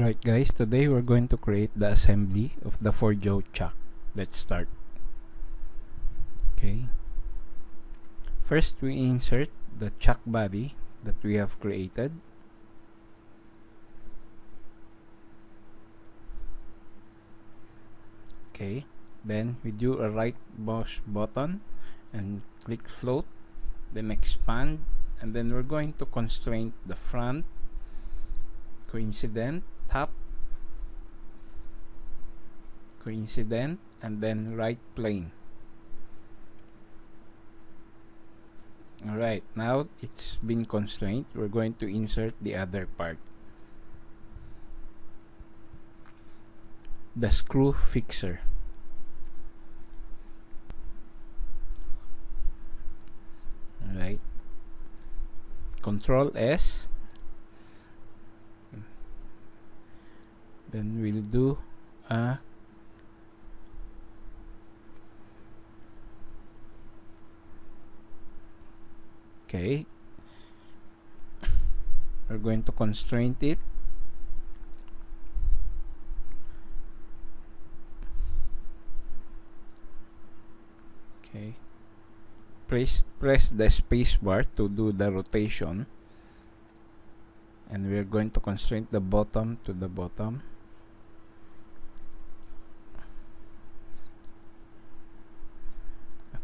Alright guys, today we're going to create the assembly of the 4-jaw chuck. Let's start. Okay. First we insert the chuck body that we have created. Okay. Then we do a right mouse button and click float, then expand, and then we're going to constrain the front, coincident, top, coincident, and then right plane. Alright, now it's been constrained. We're going to insert the other part, the screw fixer. Alright, Control S, then we'll do a okay, we're going to constrain it. Okay, press the space bar to do the rotation, and we're going to constrain the bottom to the bottom.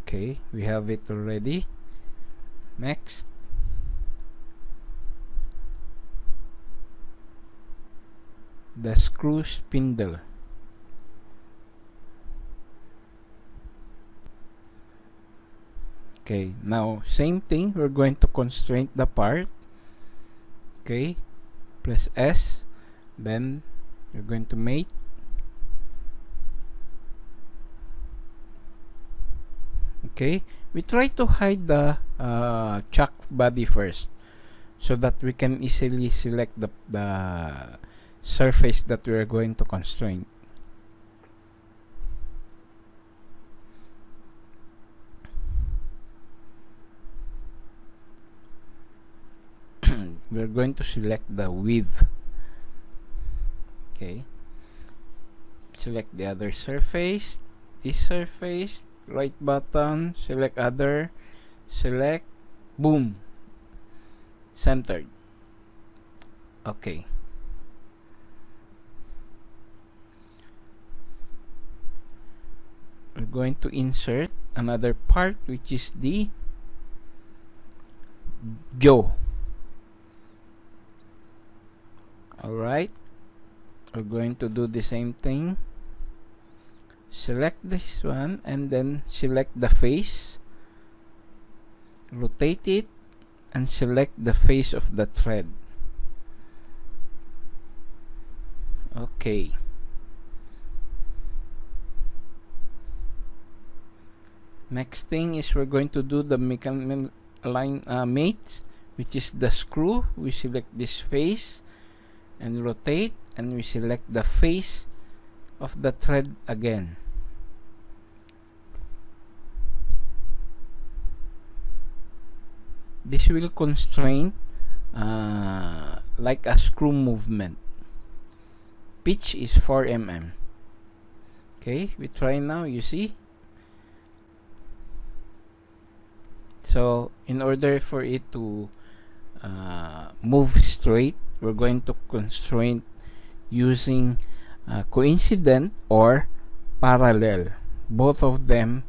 Okay, we have it already. Next, the screw spindle. Okay, now same thing, we're going to constrain the part. Okay, press S, then you're going to mate. Okay, we try to hide the chuck body first so that we can easily select the surface that we are going to constrain. We're going to select the width. Okay, select the other surface, this surface, right button, select other, select, boom, centered. Okay, we're going to insert another part, which is the jaw. Alright, we're going to do the same thing. Select this one and then select the face, rotate it, and select the face of the thread. Okay, next thing is we're going to do the mechanical align mates, which is the screw. We select this face and rotate, and we select the face of the thread again. This will constrain like a screw movement. Pitch is 4 mm. Okay, we try now. You see, so in order for it to move straight, we're going to constrain using coincident or parallel. Both of them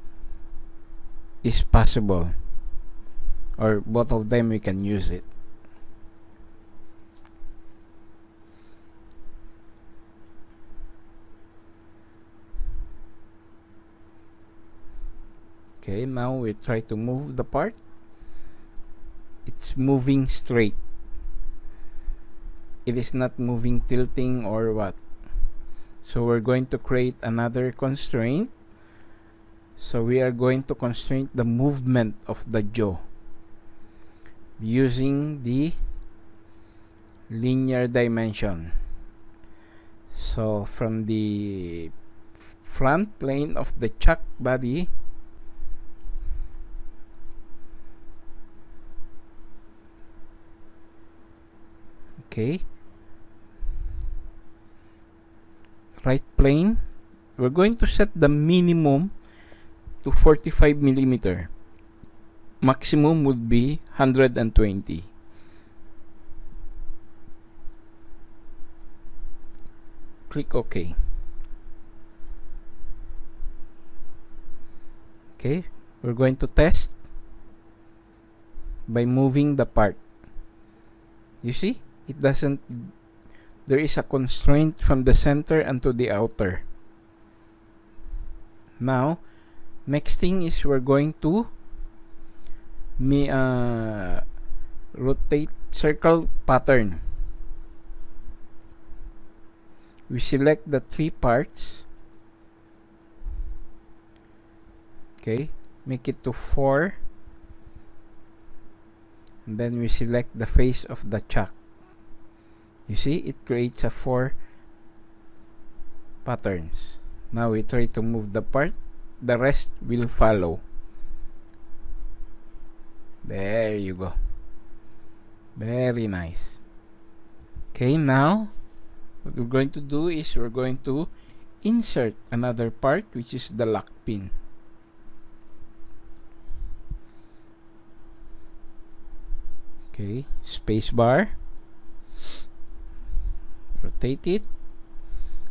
is possible, or both of them we can use it. Okay, now we try to move the part. It's moving straight. It is not moving, tilting, or what. So we're going to create another constraint. So we are going to constrain the movement of the jaw using the linear dimension. So from the front plane of the chuck body, okay, right plane, we're going to set the minimum to 45 millimeter. Maximum would be 120. Click OK. Okay, we're going to test by moving the part. You see, it doesn't, there is a constraint from the center and to the outer. Now, next thing is we're going to rotate circle pattern. We select the 3 parts. Okay, make it to 4. And then we select the face of the chuck. You see, it creates a 4 patterns. Now we try to move the part. The rest will follow. There you go. Very nice. Okay, now what we're going to do is we're going to insert another part, which is the lock pin. Okay, space bar, rotate it,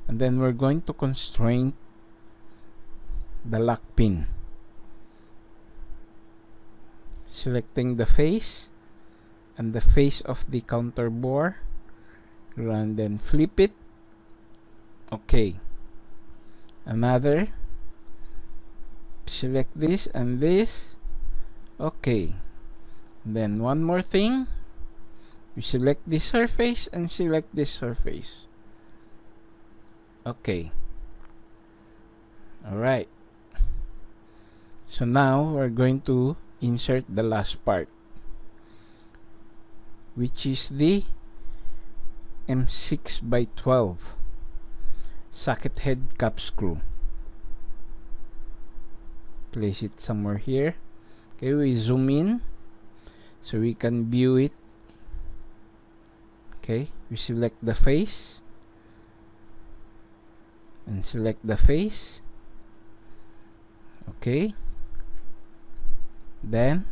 and then we're going to constrain the lock pin. Selecting the face and the face of the counter bore, and then flip it. Okay, another, select this and this. Okay, then one more thing, we select this surface and select this surface. Okay, alright, so now we're going to insert the last part, which is the M6x12 socket head cap screw. Place it somewhere here. Okay, we zoom in so we can view it. Okay, we select the face and select the face. Okay, then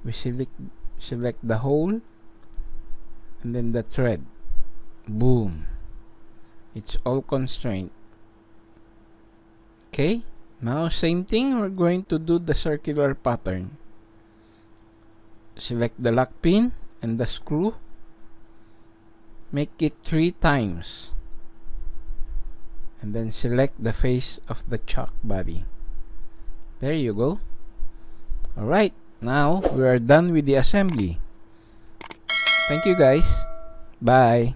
we select the hole and then the thread. Boom, it's all constrained. Okay, now same thing, we're going to do the circular pattern. Select the lock pin and the screw, make it 3 times, and then select the face of the chuck body. There you go. Alright, now we are done with the assembly. Thank you guys. Bye.